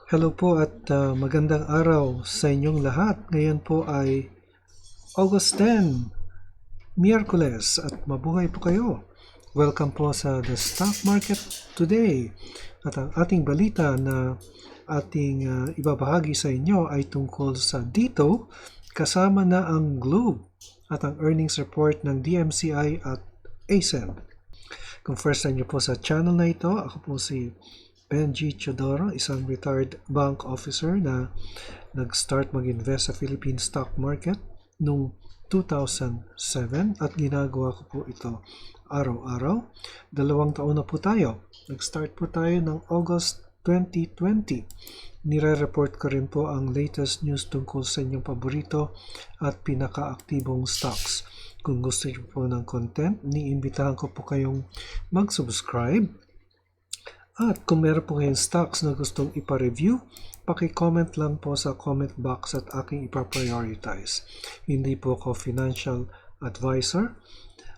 Hello po at magandang araw sa inyong lahat. Ngayon po ay August 10, Miyerkules at mabuhay po kayo. Welcome po sa The Stock Market Today. At ang ating balita na ating ibabahagi sa inyo ay tungkol sa dito kasama na ang Globe at ang earnings report ng DMCI at ACEN. Kung first time niyo po sa channel na ito, ako po si Benji Chodoro, isang retired bank officer na nag-start mag-invest sa Philippine stock market noong 2007 at ginagawa ko po ito araw-araw. 2 taon na po tayo. Nag-start po tayo ng August 2020. Nire-report ko rin po ang latest news tungkol sa inyong paborito at pinaka-aktibong stocks. Kung gusto niyo po ng content, niimbitahan ko po kayong mag-subscribe. At kung meron po kayong stocks na gustong ipa-review, paki-comment lang po sa comment box at aking ipa-prioritize. Hindi po ako financial advisor.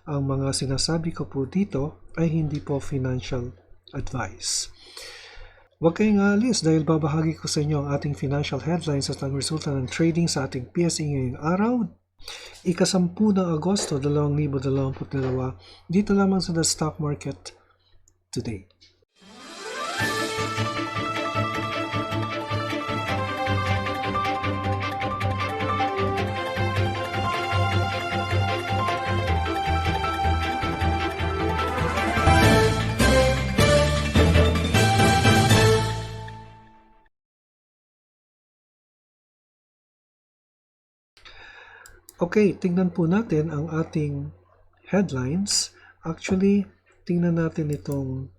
Ang mga sinasabi ko po dito ay hindi po financial advice. Huwag kayong aalis dahil babahagi ko sa inyo ang ating financial headlines at ang resulta ng trading sa ating PSE ngayong araw. Ika-10 ng Agosto 2022 dito lamang sa The Stock Market Today. Okay, tingnan po natin ang ating headlines. Actually, tingnan natin itong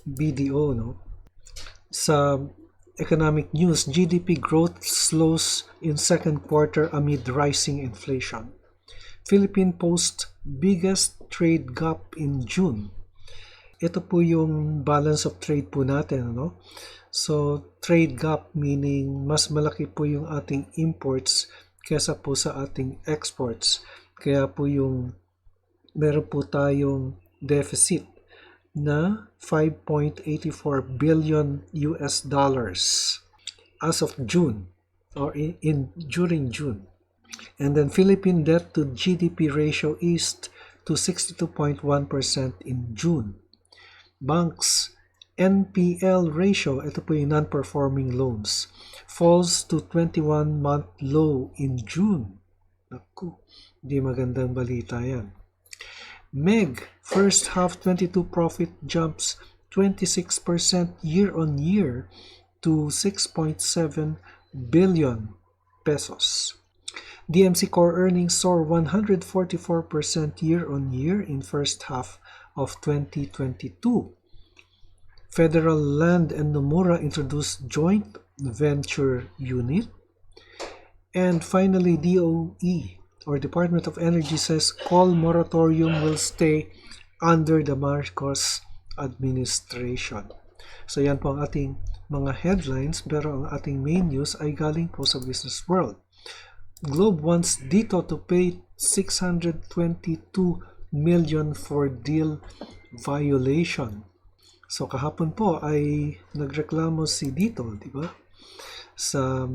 BDO, no? Sa economic news, GDP growth slows in second quarter amid rising inflation. Philippine post biggest trade gap in June. Ito po yung balance of trade po natin, no? So, trade gap meaning mas malaki po yung ating imports kesa po sa ating exports. Kaya po yung meron po tayong deficit na 5.84 billion US dollars as of June or during June. And then Philippine debt to GDP ratio eased to 62.1% in June. Banks NPL ratio, ito po yung non-performing loans, falls to 21-month low in June. Naku, di magandang balita yan. MEG, first half 22 profit jumps 26% year-on-year to 6.7 billion pesos. DMCI core earnings soar 144% year-on-year in first half of 2022. Federal Land and Nomura introduced joint venture unit. And finally, DOE, or Department of Energy, says coal moratorium will stay under the Marcos administration. So yan po ang ating mga headlines, pero ang ating main news ay galing po sa business world. Globe wants Dito to pay 622 million for deal violation. So kahapon po ay nagreklamo si Dito, di ba? Sa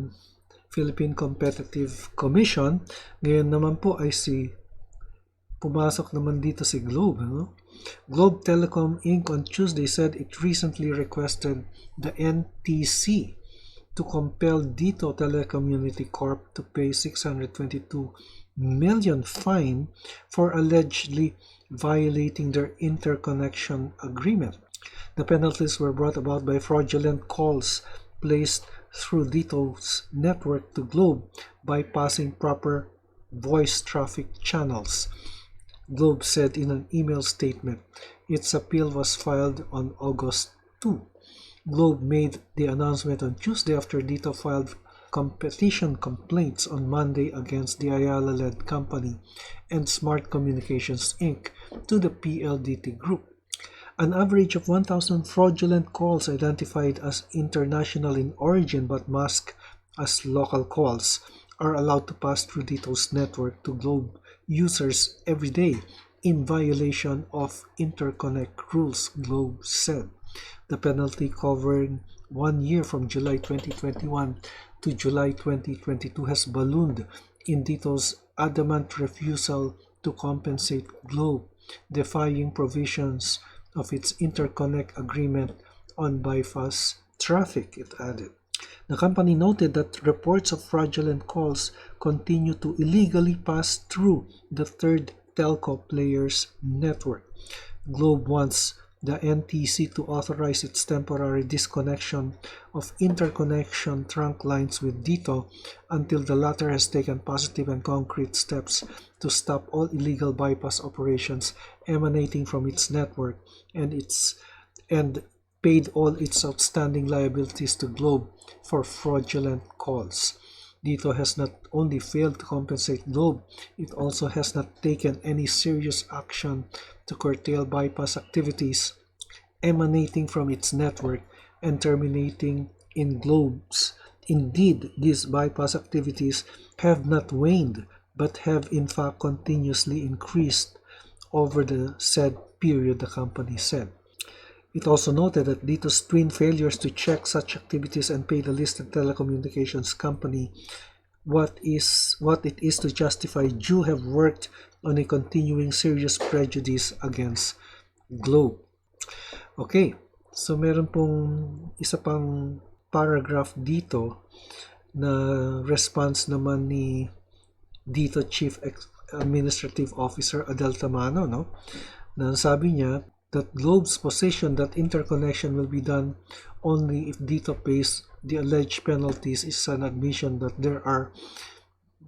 Philippine Competitive Commission. Ngayon naman po ay pumasok naman dito si Globe. No? Globe Telecom Inc. on Tuesday said it recently requested the NTC to compel Dito Telecommunity Corp to pay 622 million fine for allegedly violating their interconnection agreement. The penalties were brought about by fraudulent calls placed through Dito's network to Globe bypassing proper voice traffic channels. Globe said in an email statement. Its appeal was filed on August 2. Globe made the announcement on Tuesday after Dito filed competition complaints on Monday against the Ayala-led company and Smart Communications Inc. to the PLDT Group. An average of 1,000 fraudulent calls identified as international in origin but masked as local calls are allowed to pass through Dito's network to Globe users every day in violation of interconnect rules, Globe said. The penalty covering 1 year from July 2021 to July 2022 has ballooned in Dito's adamant refusal to compensate Globe, defying provisions of its interconnect agreement on bypass traffic, it added. The company noted that reports of fraudulent calls continue to illegally pass through the third telco player's network. Globe wants the NTC to authorize its temporary disconnection of interconnection trunk lines with Dito until the latter has taken positive and concrete steps to stop all illegal bypass operations emanating from its network and paid all its outstanding liabilities to Globe for fraudulent calls. Dito has not only failed to compensate Globe, it also has not taken any serious action to curtail bypass activities emanating from its network and terminating in Globe's. Indeed, these bypass activities have not waned but have in fact continuously increased over the said period, the company said. It also noted that Dito's twin failures to check such activities and pay the listed telecommunications company what it is to justify due have worked on a continuing serious prejudice against Globe. Okay, so meron pong isa pang paragraph dito na response naman ni Dito Chief Administrative Officer Adel Tamano, no? Na sabi niya that Globe's position that interconnection will be done only if Dito pays the alleged penalties is an admission that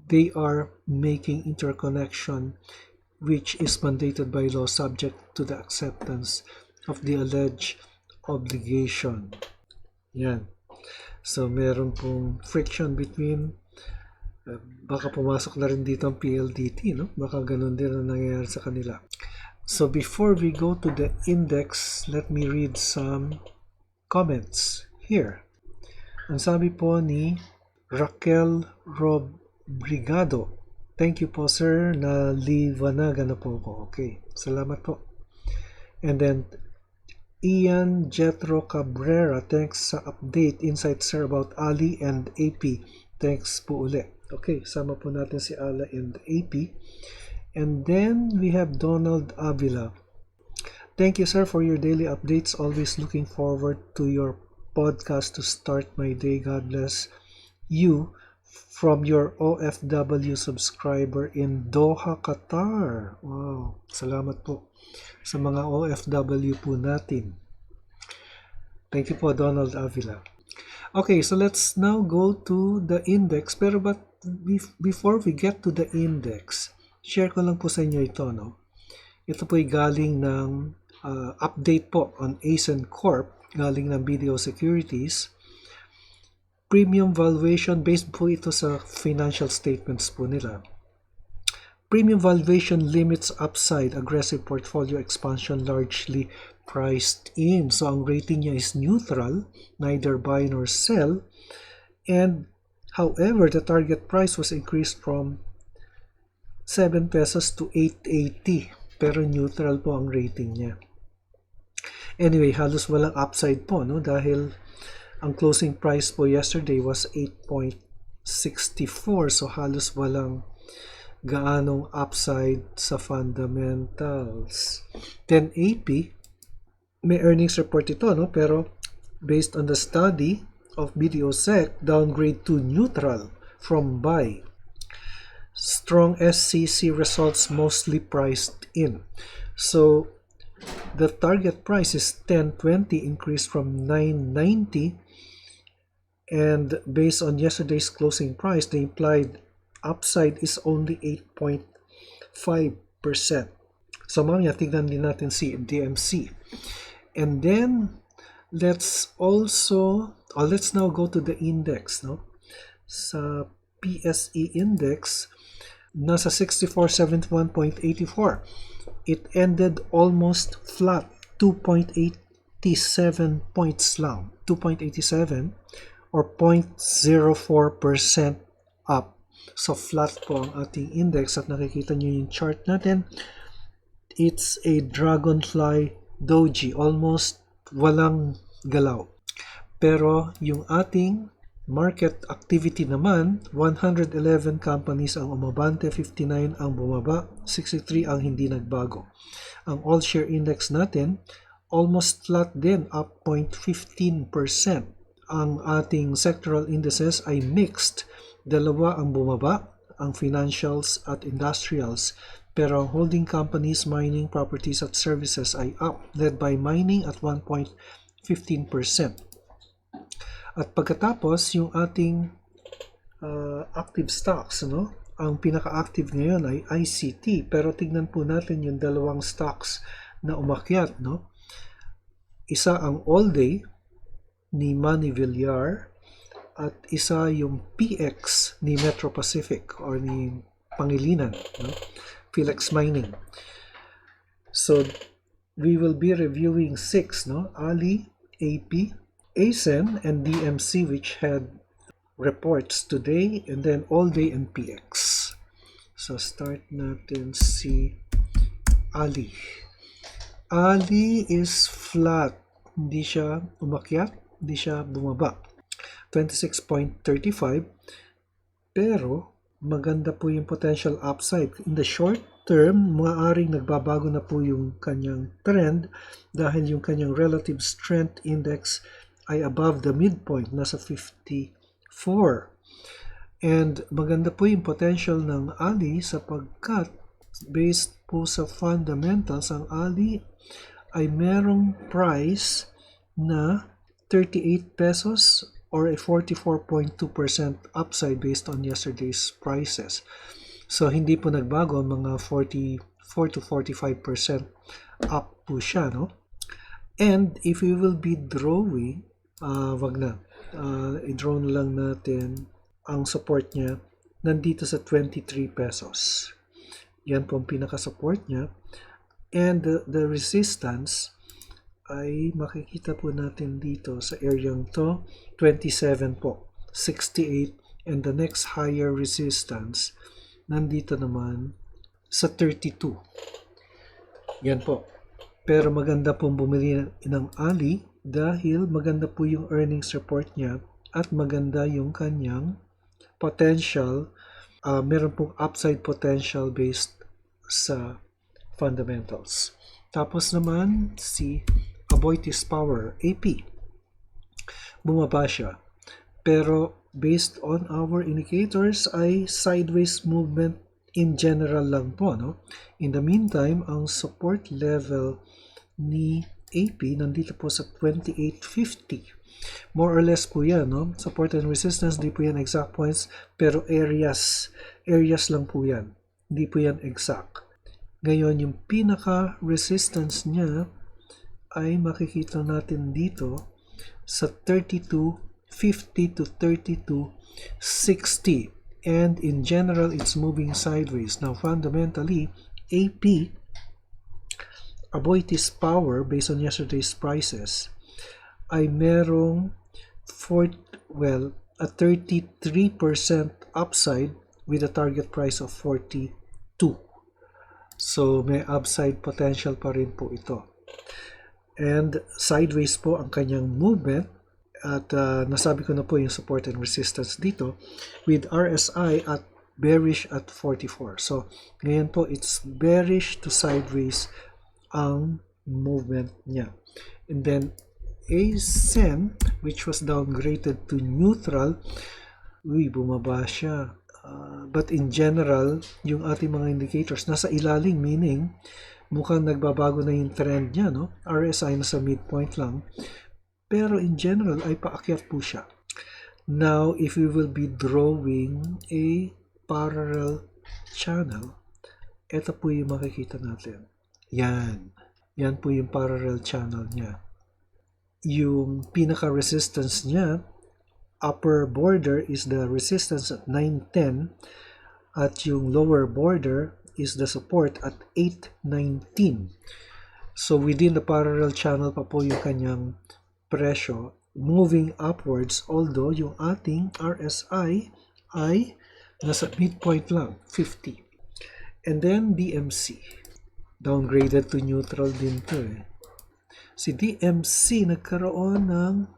they are making interconnection which is mandated by law subject to the acceptance of the alleged obligation. Yan. So meron pong friction between baka pumasok na rin dito ang PLDT, no? Baka ganun din ang nangyayari sa kanila. So before we go to the index, let me read some comments here. Ang sabi po ni Raquel Robrigado, thank you po sir, naliwanagan na po ako. Okay, salamat po. And then Ian Jetro Cabrera, thanks sa update, insight sir about ALLDY and AP. Thanks po ulit. Okay, sama po natin si ALLDY and AP. And then we have Donald Avila. Thank you sir for your daily updates. Always looking forward to your podcast to start my day. God bless you from your OFW subscriber in Doha, Qatar. Wow, salamat po sa mga OFW po natin. Thank you po Donald Avila. Okay, so let's now go to the index. But before we get to the index, share ko lang po sa inyo ito, no? Ito po ay galing ng update po on ACEN Corp, galing ng BDO Securities. Premium valuation, based po ito sa financial statements po nila. Premium valuation limits upside, aggressive portfolio expansion largely priced in. So ang rating niya is neutral, neither buy nor sell. And however, the target price was increased from 7 pesos to 8.80, pero neutral po ang rating niya. Anyway, halos walang upside po, no? Dahil ang closing price po yesterday was 8.64, so halos walang gaanong upside sa fundamentals. Then AP, may earnings report ito, no? Pero based on the study of BDO Sec, downgrade to neutral from buy. Strong SCC results mostly priced in. So the target price is 10.20, increased from 9.90, and based on yesterday's closing price, the implied upside is only 8.5%. So mamaya tignan din natin si DMCI. And then let's now go to the index, no? Sa PSE index, nasa 6471.84. It ended almost flat, 2.87 points lang, 2.87 or 0.04% up. So flat po ang ating index, at nakikita nyo yung chart natin. It's a dragonfly doji, almost walang galaw. Pero yung ating market activity naman, 111 companies ang umabante, 59 ang bumaba, 63 ang hindi nagbago. Ang all share index natin, almost flat din, up 0.15%. Ang ating sectoral indices ay mixed. Dalawa ang bumaba, ang financials at industrials. Pero ang holding companies, mining, properties at services ay up, led by mining at 1.15%. At pagkatapos, yung ating active stocks, no? Ang pinaka-active ngayon ay ICT. Pero tignan po natin yung dalawang stocks na umakyat, no? Isa ang ALLDY ni Manny Villar at isa yung PX ni Metro Pacific or ni Pangilinan, no? Philex Mining. So we will be reviewing 6, no? ALLDY, AP, ACEN, and DMCI, which had reports today, and then ALLDY and PX. So start natin si ALLDY. ALLDY is flat. Hindi siya umakyat, hindi siya bumaba. 26.35, pero maganda po yung potential upside. In the short term, maaaring nagbabago na po yung kanyang trend dahil yung kanyang relative strength index ay above the midpoint, nasa 54. And maganda po yung potential ng ALLDY sapagkat based po sa fundamentals, ang ALLDY ay merong price na 38 pesos or a 44.2% upside based on yesterday's prices. So hindi po nagbago, mga 44 to 45% up po siya, no? And if we will be drawing, wag na, i-draw na lang natin ang support niya nandito sa 23 pesos. Yan po ang pinaka-support niya. And the resistance ay makikita po natin dito sa area to, 27 po, 68, and the next higher resistance nandito naman sa 32. Yan po. Pero maganda pong bumili ng ALLDY dahil maganda po yung earnings report niya at maganda yung kanyang potential. Meron pong upside potential based sa fundamentals. Tapos naman si Aboitiz Power, AP. Bumaba siya. Pero based on our indicators ay sideways movement in general lang po, no? In the meantime, ang support level ni AP nandito po sa 2850. More or less po yan, no? Support and resistance, di po yan exact points, pero areas lang po yan. Hindi po yan exact. Ngayon, yung pinaka-resistance niya ay makikita natin dito sa 3250 to 3260. And in general, it's moving sideways. Now, fundamentally, AP, Aboitiz Power, based on yesterday's prices, ay merong a 33% upside with a target price of 42. So, may upside potential pa rin po ito. And sideways po ang kanyang movement. At nasabi ko na po yung support and resistance dito with RSI at bearish at 44. So, ngayon po, it's bearish to sideways ang movement niya. And then, ACEN, which was downgraded to neutral, bumaba siya. But in general, yung ating mga indicators nasa ilalim, meaning mukhang nagbabago na yung trend niya, no? RSI nasa midpoint lang. Pero in general ay paakyat po siya. Now, if we will be drawing a parallel channel, ito po yung makikita natin. Yan. Yan po yung parallel channel niya. Yung pinaka-resistance niya, upper border is the resistance at 910 at yung lower border is the support at 819. So within the parallel channel pa po yung kanyang presyo moving upwards, although yung ating RSI ay nasa midpoint lang, 50. And then DMC, downgraded to neutral din to eh. Si DMC nagkaroon ng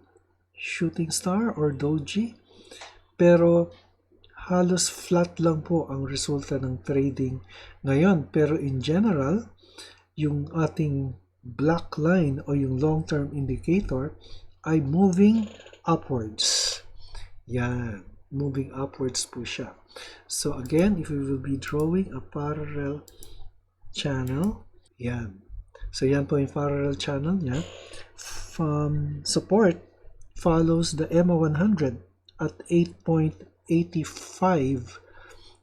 shooting star or doji. Pero halos flat lang po ang resulta ng trading ngayon. Pero in general, yung ating black line o yung long-term indicator ay moving upwards. Yan, moving upwards po siya. So again, if we will be drawing a parallel channel, yan. So yan po yung parallel channel niya. Support follows the EMA 100 at 8.85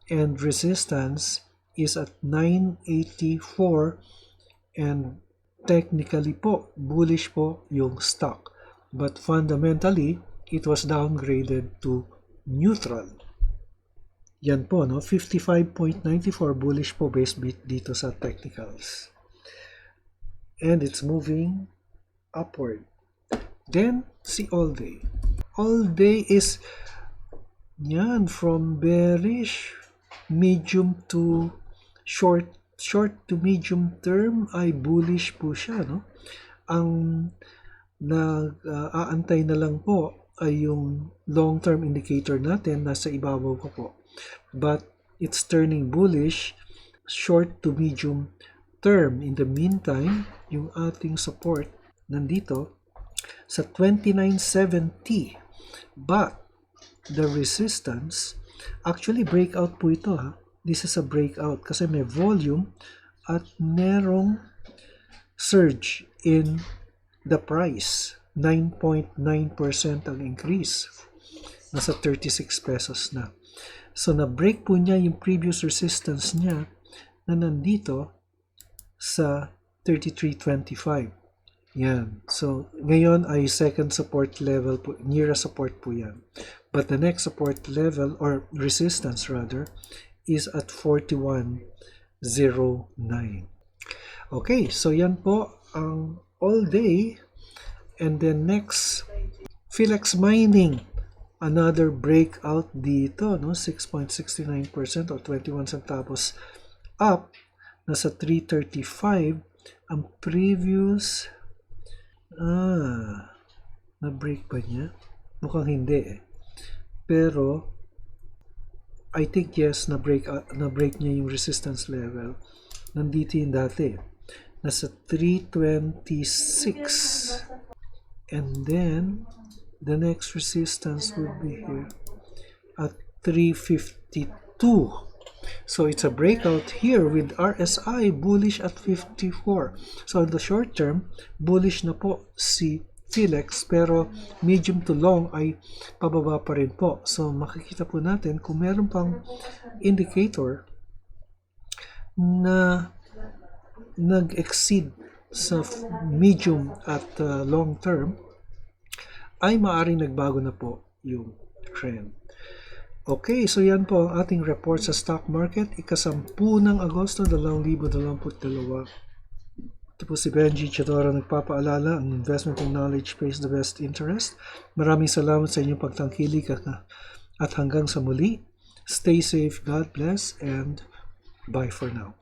and resistance is at 984, and technically po bullish po yung stock, but fundamentally it was downgraded to neutral. Yan po, no? 55.94 bullish po based dito sa technicals, and it's moving upward. Then si ALLDY. ALLDY is yan, from bearish, medium to short to medium term ay bullish po siya, no? Ang nag-aantay na lang po ay yung long-term indicator natin, nasa ibabaw ko po. But it's turning bullish short to medium term. In the meantime, yung ating support nandito sa 2970. But the resistance, actually breakout po ito, ha. This is a breakout kasi may volume at merong surge in the price. 9.9% ang increase. Nasa 36 pesos na. So na-break po niya yung previous resistance niya na nandito sa 33.25. Yan. So, ngayon ay second support level po, nearest support po yan. But the next support level, or resistance rather, is at 41.09. Okay, so yan po ang ALLDY. And then next, PHILIPPINE Mining. Another breakout dito, no? 6.69% or 21 centavos up. Nasa 335. Ang previous... na-break ba niya? Mukhang hindi eh. Pero, I think yes, na-break niya yung resistance level. Nandito yung dati. Nasa 326. And then, the next resistance would be here at 352. So it's a breakout here with RSI bullish at 54. So in the short term, bullish na po si PHILIPPINE, pero medium to long ay pababa pa rin po. So makikita po natin kung meron pang indicator na nag-exceed sa medium at long term, ay maaaring nagbago na po yung trend. Okay, so yan po ang ating report sa stock market. Ika-10 ng Agosto, 2022. Ito po si Benji Chadora nagpapaalala, ang investment and knowledge pays the best interest. Maraming salamat sa inyong pagtangkilik at hanggang sa muli. Stay safe, God bless, and bye for now.